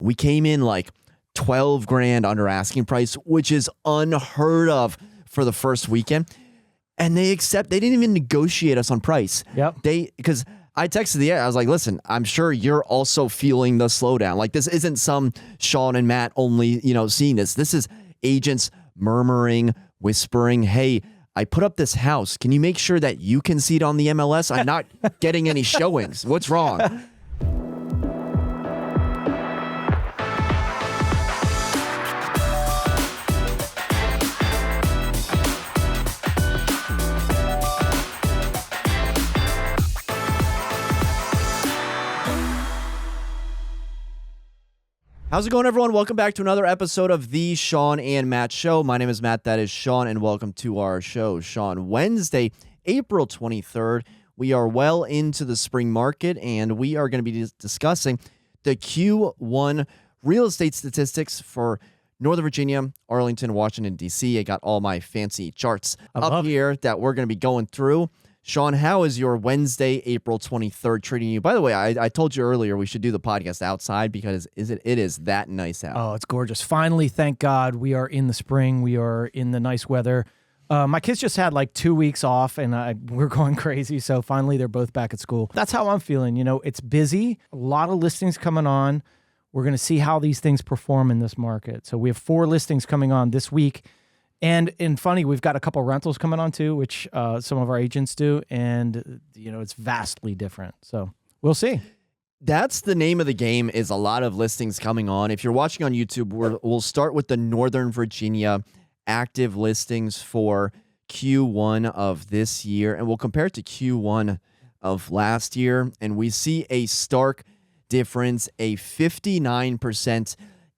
We came in like 12 grand under asking price, which is unheard of for the first weekend. And they didn't even negotiate us on price. Yep. Because I texted the I was like, listen, I'm sure you're also feeling the slowdown. Like, this isn't some Shawn and Matt only, seeing this. This is agents murmuring, whispering, hey, I put up this house. Can you make sure that you can see it on the MLS? I'm not getting any showings. What's wrong? How's it going, everyone? Welcome back to another episode of the Shawn and Matt Show. My name is Matt, that is Shawn, and welcome to our show. Shawn, Wednesday, April 23rd. We are well into the spring market, and we are going to be discussing the Q1 real estate statistics for Northern Virginia, Arlington, Washington, D.C. I got all my fancy charts up here that we're going to be going through. Shawn, how is your Wednesday, April 23rd treating you? By the way, I told you earlier we should do the podcast outside because it is that nice out. Oh, it's gorgeous. Finally, thank God, we are in the spring. We are in the nice weather. My kids just had like 2 weeks off, and we're going crazy. So finally, they're both back at school. That's how I'm feeling. It's busy. A lot of listings coming on. We're going to see how these things perform in this market. So we have 4 listings coming on this week. And funny, we've got a couple rentals coming on too, which some of our agents do, and it's vastly different. So we'll see. That's the name of the game, is a lot of listings coming on. If you're watching on YouTube, we'll start with the Northern Virginia active listings for Q1 of this year, and we'll compare it to Q1 of last year, and we see a stark difference, a 59%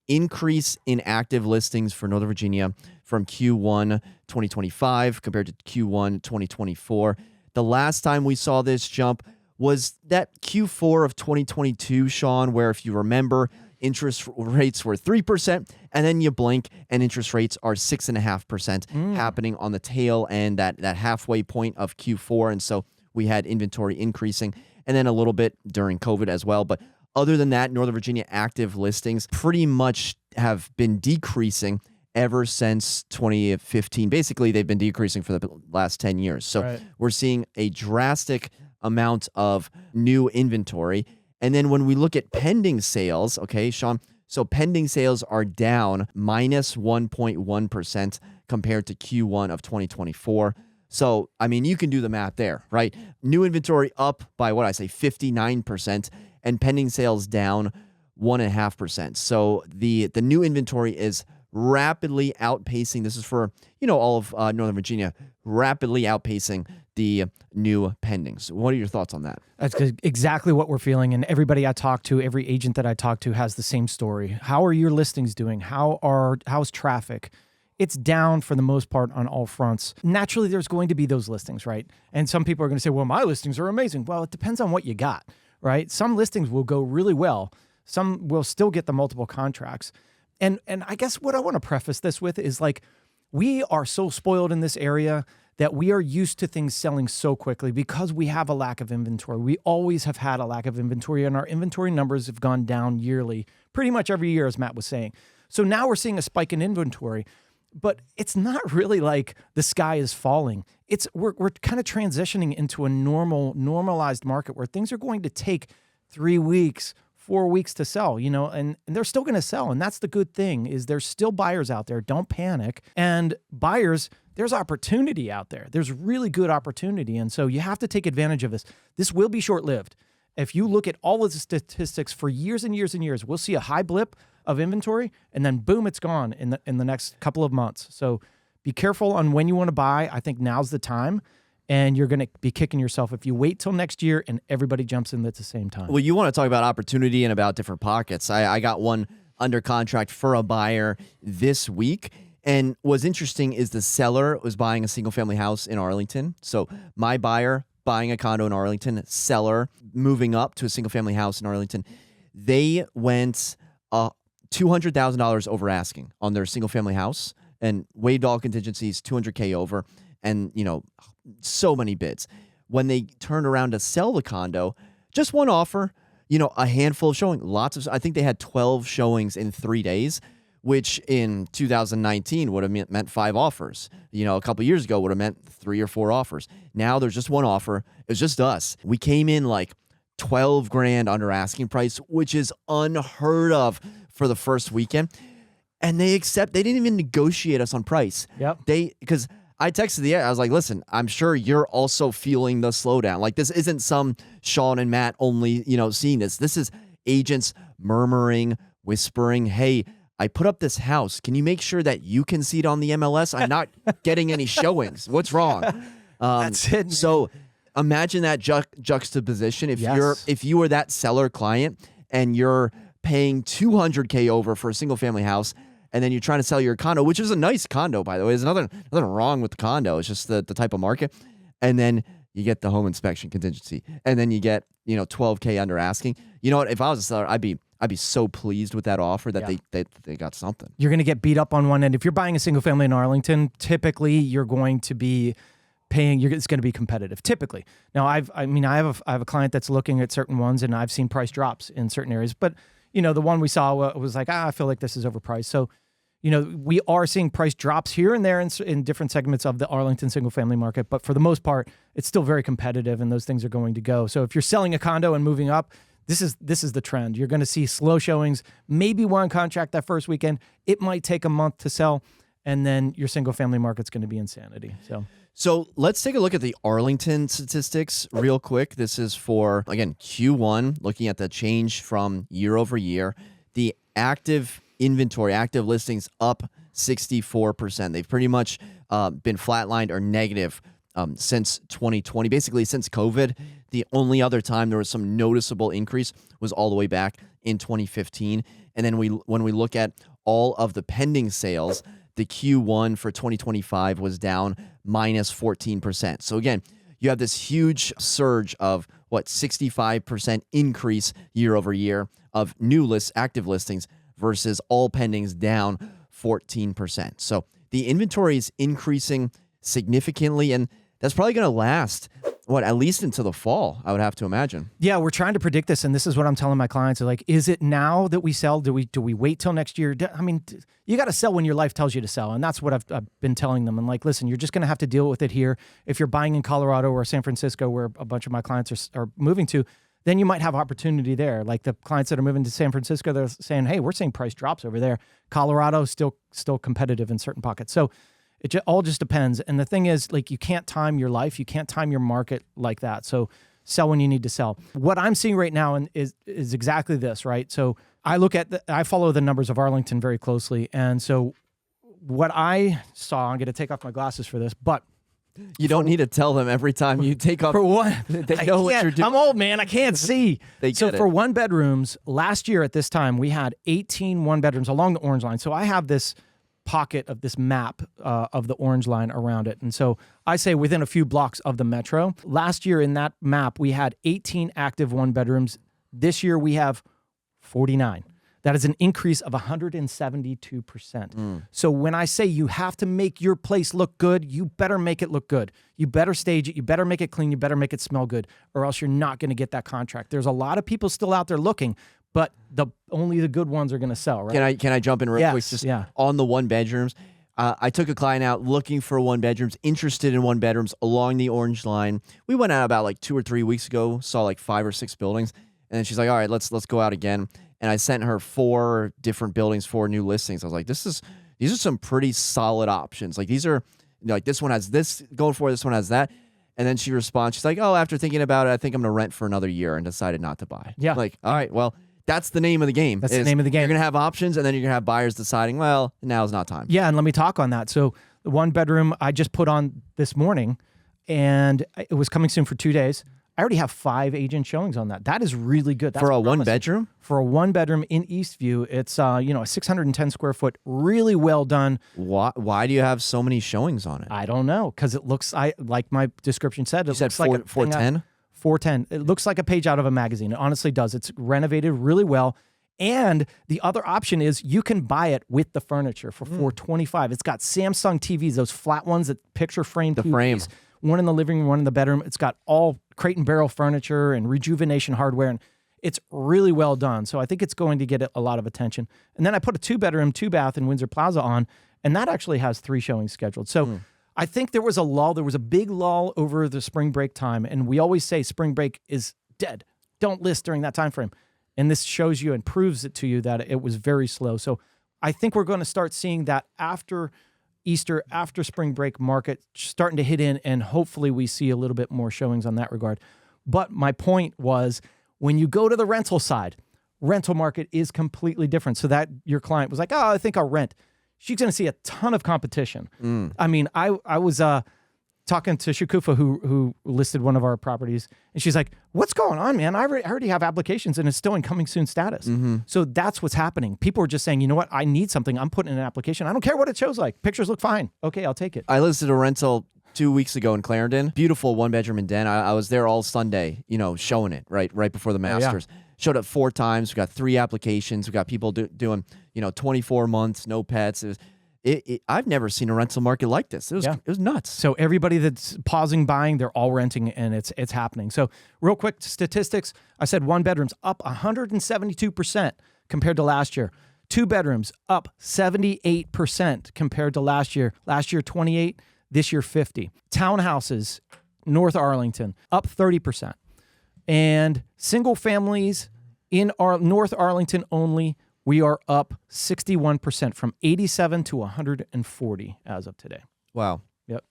increase in active listings for Northern Virginia from Q1 2025 compared to Q1 2024. The last time we saw this jump was that Q4 of 2022, Shawn, where, if you remember, interest rates were 3%, and then you blink and interest rates are 6.5% happening on the tail end, that halfway point of Q4. And so we had inventory increasing, and then a little bit during COVID as well. But other than that, Northern Virginia active listings pretty much have been decreasing ever since 2015. Basically, they've been decreasing for the last 10 years. So We're seeing a drastic amount of new inventory. And then when we look at pending sales, okay, Shawn, so pending sales are down minus 1.1% compared to Q1 of 2024. So, I mean, you can do the math there, right? New inventory up by 59%, and pending sales down 1.5%. So the new inventory is rapidly outpacing, this is for, all of Northern Virginia, rapidly outpacing the new pendings. What are your thoughts on that? That's exactly what we're feeling. And everybody I talk to, every agent that I talk to has the same story. How are your listings doing? How's traffic? It's down for the most part on all fronts. Naturally, there's going to be those listings, right? And some people are going to say, well, my listings are amazing. Well, it depends on what you got, right? Some listings will go really well. Some will still get the multiple contracts. And I guess what I want to preface this with is, like, we are so spoiled in this area that we are used to things selling so quickly because we have a lack of inventory. We always have had a lack of inventory, and our inventory numbers have gone down yearly, pretty much every year, as Matt was saying. So now we're seeing a spike in inventory, but it's not really like the sky is falling. We're kind of transitioning into a normalized market where things are going to take 3 weeks, 4 weeks to sell, and they're still going to sell. And that's the good thing, is there's still buyers out there. Don't panic. And buyers, there's opportunity out there. There's really good opportunity. And so you have to take advantage of this. This will be short-lived. If you look at all of the statistics for years and years and years, we'll see a high blip of inventory, and then boom, it's gone in the next couple of months. So be careful on when you want to buy. I think now's the time. And you're going to be kicking yourself if you wait till next year and everybody jumps in at the same time. Well, you want to talk about opportunity and about different pockets. I got one under contract for a buyer this week. And what's interesting is the seller was buying a single-family house in Arlington. So my buyer buying a condo in Arlington, seller moving up to a single-family house in Arlington. They went $200,000 over asking on their single-family house and waived all contingencies, $200K over. And, so many bids. When they turned around to sell the condo, just one offer, a handful of showings. I think they had 12 showings in 3 days, which in 2019 would have meant 5 offers. A couple years ago would have meant 3 or 4 offers. Now there's just one offer. It was just us. We came in like 12 grand under asking price, which is unheard of for the first weekend. And they didn't even negotiate us on price. Yep. Because I texted I was like, listen, I'm sure you're also feeling the slowdown. Like, this isn't some Shawn and Matt only, seeing this. This is agents murmuring, whispering, hey, I put up this house. Can you make sure that you can see it on the MLS? I'm not getting any showings. What's wrong? That's it. So imagine that juxtaposition. If you were that seller client and you're paying $200K over for a single family house, and then you're trying to sell your condo, which is a nice condo, by the way. There's nothing wrong with the condo. It's just the type of market. And then you get the home inspection contingency, and then you get $12K under asking. You know what? If I was a seller, I'd be so pleased with that offer that they got something. You're going to get beat up on one end. If you're buying a single family in Arlington, typically you're going to be paying. It's going to be competitive. Typically. Now, I have a client that's looking at certain ones, and I've seen price drops in certain areas. But the one we saw was like, I feel like this is overpriced. So, we are seeing price drops here and there in different segments of the Arlington single family market. But for the most part, it's still very competitive, and those things are going to go. So if you're selling a condo and moving up, this is the trend. You're going to see slow showings, maybe one contract that first weekend. It might take a month to sell, and then your single family market's going to be insanity. So let's take a look at the Arlington statistics real quick. This is for, again, Q1, looking at the change from year over year. The active inventory, active listings up 64%. They've pretty much been flatlined or negative since 2020, basically since COVID. The only other time there was some noticeable increase was all the way back in 2015. And then when we look at all of the pending sales, the Q1 for 2025 was down minus 14%. So again, you have this huge surge of 65% increase year over year of active listings versus all pendings down 14%. So the inventory is increasing significantly, and that's probably going to last, at least into the fall, I would have to imagine. Yeah, we're trying to predict this, and this is what I'm telling my clients. Like, is it now that we sell? Do we wait till next year? You got to sell when your life tells you to sell, and that's what I've been telling them. And like, listen, you're just going to have to deal with it here. If you're buying in Colorado or San Francisco, where a bunch of my clients are moving to, then you might have opportunity there. Like the clients that are moving to San Francisco, they're saying, hey, we're seeing price drops over there. Colorado still competitive in certain pockets. So it all just depends. And the thing is, like, you can't time your life. You can't time your market like that. So sell when you need to sell. What I'm seeing right now is exactly this, right? So I follow the numbers of Arlington very closely. And so what I saw, I'm going to take off my glasses for this, but you don't need to tell them every time you take off. For one, they know what you're doing. I'm old, man. I can't see. So for one bedrooms, last year at this time, we had 18 one bedrooms along the orange line. So I have this pocket of this map of the orange line around it. And so I say within a few blocks of the metro. Last year in that map, we had 18 active one bedrooms. This year we have 49. That is an increase of 172%. So when I say you have to make your place look good, you better make it look good. You better stage it. You better make it clean. You better make it smell good, or else you're not going to get that contract. There's a lot of people still out there looking, but only the good ones are going to sell, right? Can I jump in real quick? Just on the one bedrooms. I took a client out looking for one bedrooms, interested in one bedrooms along the orange line. We went out about like 2 or 3 weeks ago, saw like 5 or 6 buildings, and then she's like, all right, let's go out again. And I sent her 4 different buildings, 4 new listings. I was like, these are some pretty solid options. Like, these are, like, this one has this going for it, this one has that. And then she responds, she's like, oh, after thinking about it, I think I'm going to rent for another year, and decided not to buy. Yeah. Like, all right, well, that's the name of the game. That's the name of the game. You're going to have options, and then you're going to have buyers deciding, well, now's not time. Yeah, and let me talk on that. So the one bedroom I just put on this morning, and it was coming soon for 2 days. I already have 5 agent showings on that. That is really good. That's for a promising. one bedroom? For a one bedroom in Eastview, it's a 610 square foot, really well done. Why do you have so many showings on it? I don't know, because it looks, like my description said, it looks like 410? 410. It looks like a page out of a magazine. It honestly does. It's renovated really well. And the other option is you can buy it with the furniture for $425. It's got Samsung TVs, those flat ones that picture frame. The frame. One in the living room, one in the bedroom. It's got all Crate and Barrel furniture and rejuvenation hardware. And It's really well done. So I think it's going to get a lot of attention. And then I put a 2-bedroom, 2-bath in Windsor Plaza on, and that actually has 3 showings scheduled. So I think there was a lull. There was a big lull over the spring break time. And we always say spring break is dead. Don't list during that time frame. And this shows you and proves it to you that it was very slow. So I think we're going to start seeing that after Easter, after spring break market starting to hit in, and hopefully we see a little bit more showings on that regard. But my point was, when you go to the rental side, rental market is completely different. So that your client was like, oh, I think I'll rent. She's going to see a ton of competition. I mean, I was talking to Shakufa, who listed one of our properties, and she's like, what's going on, man? I already have applications and it's still in coming soon status. So that's what's happening. People are just saying, you know what? I need something. I'm putting in an application. I don't care what it shows like. Pictures look fine. Okay, I'll take it. I listed a rental 2 weeks ago in Clarendon. Beautiful 1-bedroom and den. I was there all Sunday, showing it right before the Masters. Showed up 4 times. We got 3 applications. We got people doing, 24 months, no pets. I've never seen a rental market like this. It was nuts. So everybody that's pausing buying, they're all renting, and it's happening. So real quick statistics. I said 1 bedrooms up 172% compared to last year. 2 bedrooms up 78% compared to last year. Last year 28, this year 50. Townhouses, North Arlington, up 30%. And single families in our North Arlington only, we are up 61% from 87 to 140 as of today. Wow. Yep.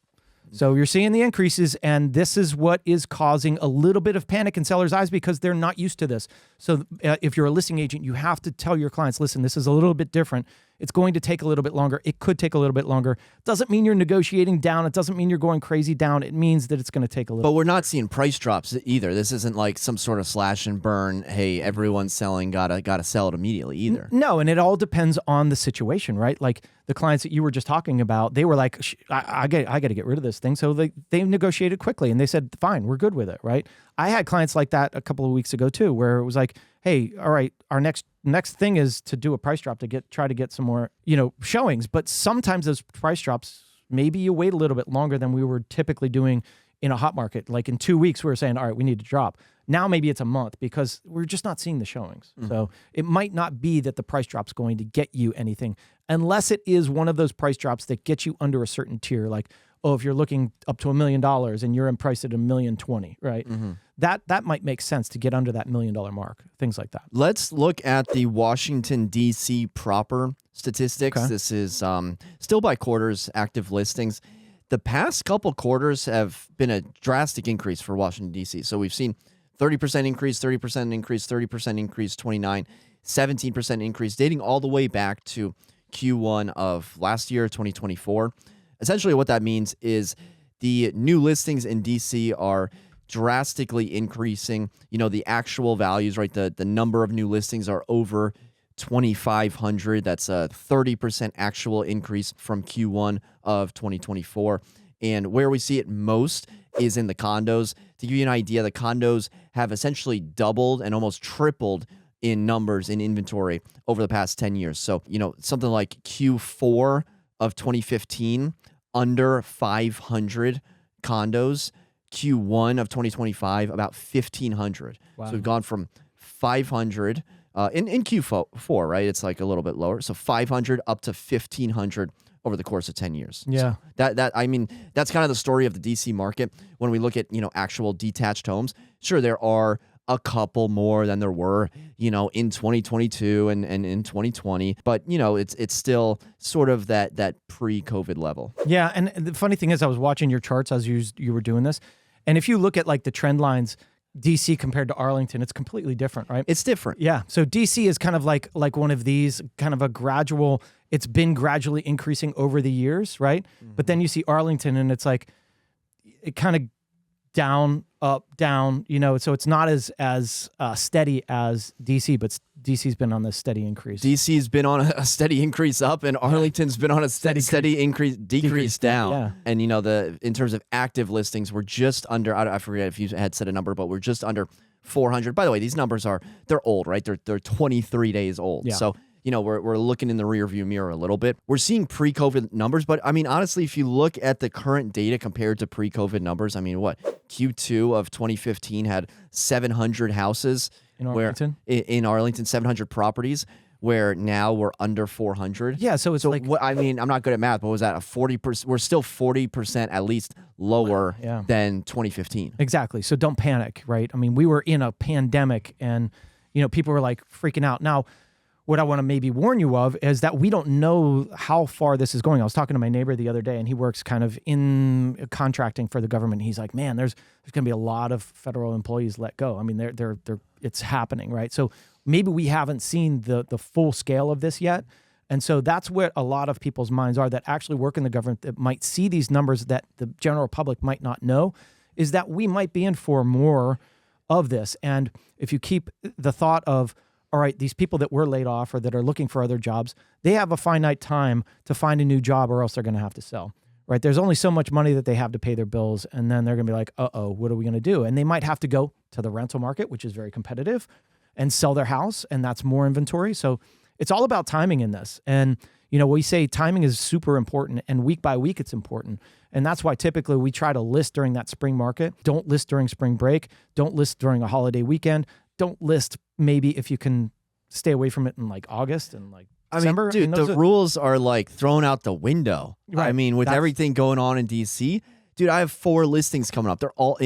So you're seeing the increases, and this is what is causing a little bit of panic in sellers' eyes because they're not used to this. So if you're a listing agent, you have to tell your clients, listen, this is a little bit different. It's going to take a little bit longer. It could take a little bit longer. Doesn't mean you're negotiating down. It doesn't mean you're going crazy down. It means that it's going to take a little. But we're not seeing price drops either. This isn't like some sort of slash and burn. Hey, everyone's selling. Gotta sell it immediately either. No, and it all depends on the situation, right? Like the clients that you were just talking about, they were like, I got to get rid of this thing. So they negotiated quickly and they said, fine, we're good with it, right? I had clients like that a couple of weeks ago too, where it was like, hey, all right, our next thing is to do a price drop to try to get some more, showings. But sometimes those price drops, maybe you wait a little bit longer than we were typically doing in a hot market. Like in 2 weeks, we were saying, all right, we need to drop. Now maybe it's a month because we're just not seeing the showings. So it might not be that the price drop's going to get you anything unless it is one of those price drops that gets you under a certain tier. Like, oh, if you're looking up to $1 million and you're in price at $1,020,000, right? That might make sense to get under that $1 million mark, things like that. Let's look at the Washington, D.C. proper statistics. Okay. This is still by quarters, active listings. The past couple quarters have been a drastic increase for Washington, D.C. So we've seen 30% increase, 30% increase, 30% increase, 29, 17% increase, dating all the way back to Q1 of last year, 2024. Essentially what that means is the new listings in D.C. are drastically increasing. The actual values, right? The number of new listings are over 2,500. That's a 30% actual increase from Q1 of 2024. And where we see it most is in the condos. To give you an idea, the condos have essentially doubled and almost tripled in numbers in inventory over the past 10 years. So, something like Q4 of 2015, under 500 condos. Q1 of 2025, about 1,500. Wow. So we've gone from 500 in Q4, right? It's like a little bit lower. So 500 up to 1,500 over the course of 10 years. Yeah. So that's kind of the story of the DC market. When we look at, actual detached homes, sure, there are a couple more than there were, in 2022 and in 2020. But, it's still sort of that pre-COVID level. Yeah. And the funny thing is I was watching your charts as you were doing this. And if you look at like the trend lines, DC compared to Arlington, it's completely different, right? It's different. Yeah. So DC is kind of like one of these kind of a gradual, it's been gradually increasing over the years, right? But then you see Arlington and it's like, it kind of down, up, down, so it's not as steady as DC, but DC's been on this steady increase. DC's been on a steady increase up, and Arlington's been on a steady increase, decrease down. Yeah. And in terms of active listings, we're just under, I forget if you had said a number, but we're just under 400. By the way, these numbers they're old, right? They're 23 days old. Yeah. So, we're looking in the rearview mirror a little bit. We're seeing pre-COVID numbers, but honestly, if you look at the current data compared to pre-COVID numbers, what? Q2 of 2015 had 700 houses in Arlington. In Arlington, 700 properties, where now we're under 400. Yeah, so it's like, what, I mean, I'm not good at math, but was that a 40%? We're still 40% at least lower than 2015. Exactly. So don't panic, right? I mean, we were in a pandemic and, people were like freaking out. Now, what I want to maybe warn you of is that we don't know how far this is going. I was talking to my neighbor the other day, and he works kind of in contracting for the government. He's like, man, there's going to be a lot of federal employees let go. I mean, it's happening, right? So maybe we haven't seen the full scale of this yet. And so that's what a lot of people's minds are that actually work in the government, that might see these numbers that the general public might not know, is that we might be in for more of this. And if you keep the thought of, all right, these people that were laid off or that are looking for other jobs, they have a finite time to find a new job or else they're going to have to sell, right? There's only so much money that they have to pay their bills. And then they're going to be like, what are we going to do? And they might have to go to the rental market, which is very competitive, and sell their house. And that's more inventory. So it's all about timing in this. And, we say timing is super important, and week by week it's important. And that's why typically we try to list during that spring market. Don't list during spring break. Don't list during a holiday weekend. Don't list maybe if you can stay away from it in like August and like December. Dude, the rules are like thrown out the window. Right. I mean, with everything going on in DC, dude, I have 4 listings coming up. They're all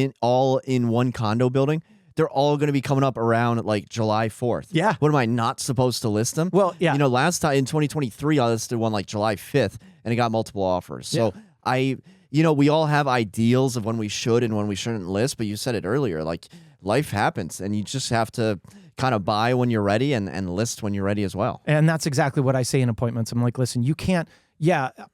in one condo building. They're all going to be coming up around like July 4th. Yeah. What, am I not supposed to list them? Well, yeah. Last time in 2023, I listed one like July 5th and it got multiple offers. So we all have ideals of when we should and when we shouldn't list, but you said it earlier, like life happens and you just have to kind of buy when you're ready and list when you're ready as well. And that's exactly what I say in appointments. I'm like, listen, you can't,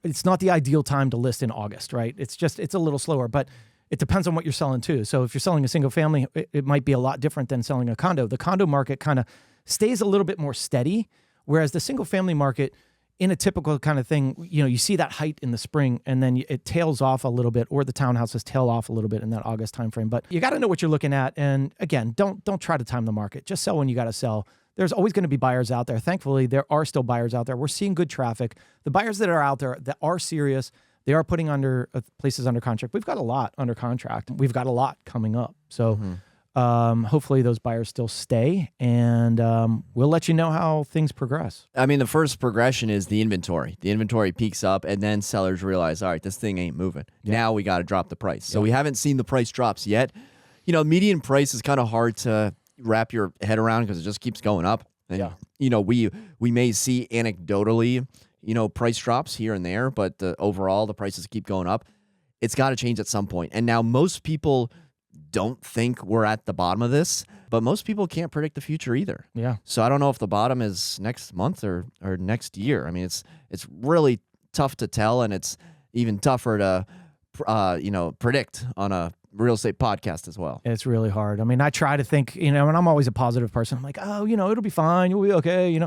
it's not the ideal time to list in August, right? It's a little slower, but it depends on what you're selling too. So if you're selling a single family, it might be a lot different than selling a condo. The condo market kind of stays a little bit more steady, whereas the single family market, in a typical kind of thing, you see that height in the spring and then it tails off a little bit, or the townhouses tail off a little bit in that August timeframe. But you got to know what you're looking at. And again, don't try to time the market. Just sell when you got to sell. There's always going to be buyers out there. Thankfully, there are still buyers out there. We're seeing good traffic. The buyers that are out there that are serious, they are putting places under contract. We've got a lot under contract. We've got a lot coming up. So hopefully those buyers still stay, and we'll let you know how things progress. I mean, the first progression is the inventory. The inventory peaks up, and then sellers realize, all right, this thing ain't moving. Yeah. Now we got to drop the price. So we haven't seen the price drops yet. Median price is kind of hard to wrap your head around because it just keeps going up. And, we may see anecdotally, price drops here and there, but overall the prices keep going up. It's got to change at some point. And now most people don't think we're at the bottom of this, but most people can't predict the future either. Yeah. So I don't know if the bottom is next month or next year. I mean, it's really tough to tell, and it's even tougher to predict on a real estate podcast as well. It's really hard. I mean, I try to think, and I'm always a positive person. I'm like, it'll be fine. You'll be okay.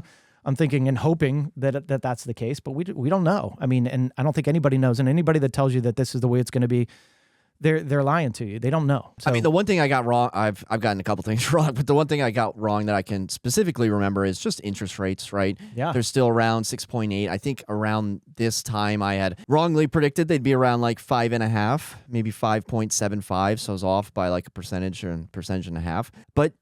I'm thinking and hoping that that's the case, but we don't know. I mean, and I don't think anybody knows. And anybody that tells you that this is the way it's going to be, they're lying to you. They don't know. So, I mean, the one thing I got wrong, I've gotten a couple things wrong, but the one thing I got wrong that I can specifically remember is just interest rates, right? Yeah. They're still around 6.8. I think around this time I had wrongly predicted they'd be around like 5.5, maybe 5.75. So I was off by like a percentage and a half. But,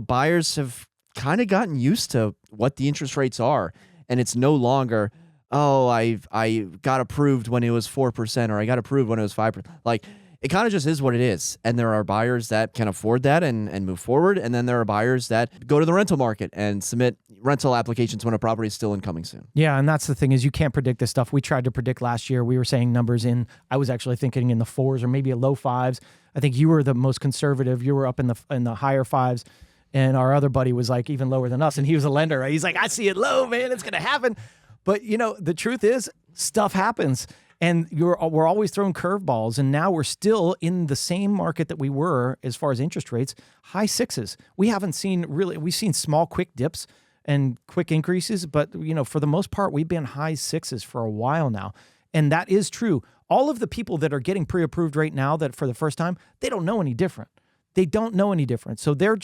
buyers have kind of gotten used to what the interest rates are. And it's no longer, I got approved when it was 4% or I got approved when it was 5%. Like, it kind of just is what it is. And there are buyers that can afford that and move forward. And then there are buyers that go to the rental market and submit rental applications when a property is still incoming soon. Yeah, and that's the thing is you can't predict this stuff. We tried to predict last year. We were saying numbers I was actually thinking in the 4s or maybe a low 5s. I think you were the most conservative. You were up in the higher 5s. And our other buddy was like even lower than us. And he was a lender, right? He's like, I see it low, man. It's going to happen. But, the truth is stuff happens. And we're always throwing curveballs, and now we're still in the same market that we were as far as interest rates, high 6s. We've seen small, quick dips and quick increases, but for the most part, we've been high 6s for a while now, and that is true. All of the people that are getting pre-approved right now, that for the first time, they don't know any different. They don't know any different, so they're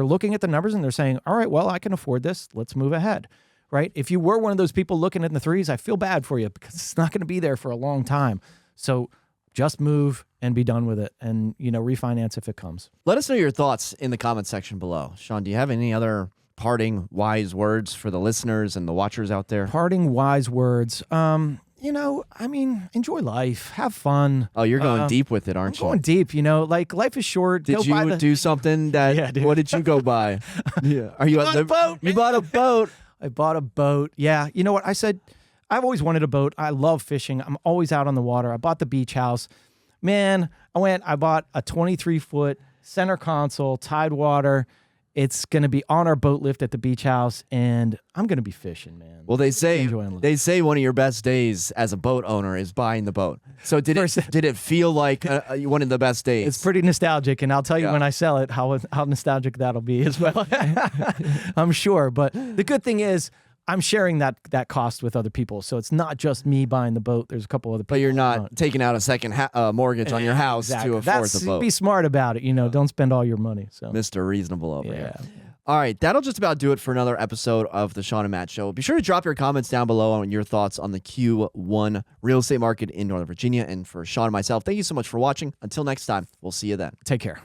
looking at the numbers and they're saying, all right, well, I can afford this. Let's move ahead. Right? If you were one of those people looking at the 3s, I feel bad for you because it's not going to be there for a long time. So just move and be done with it, and refinance if it comes. Let us know your thoughts in the comment section below. Shawn, do you have any other parting wise words for the listeners and the watchers out there? Parting wise words. Enjoy life, have fun. Oh, you're going deep with it, aren't you? Going deep, like life is short. Did you do something that? Yeah, dude. What did you go buy? Yeah, are you bought a boat, You bought a boat. I bought a boat. Yeah, you know what I said? I've always wanted a boat. I love fishing. I'm always out on the water. I bought the beach house. Man, I bought a 23-foot center console, Tidewater. It's going to be on our boat lift at the beach house, and I'm going to be fishing, man. Well, they say one of your best days as a boat owner is buying the boat. So did it feel like one of the best days? It's pretty nostalgic, and I'll tell you when I sell it how nostalgic that'll be as well. I'm sure. But the good thing is, I'm sharing that cost with other people, so it's not just me buying the boat. There's a couple other people. But you're not taking out a second mortgage on your house to afford the boat. Be smart about it, Don't spend all your money. So Mr. Reasonable over here. All right, that'll just about do it for another episode of the Shawn and Matt Show. Be sure to drop your comments down below on your thoughts on the Q1 real estate market in Northern Virginia. And for Shawn and myself, thank you so much for watching. Until next time, we'll see you then. Take care.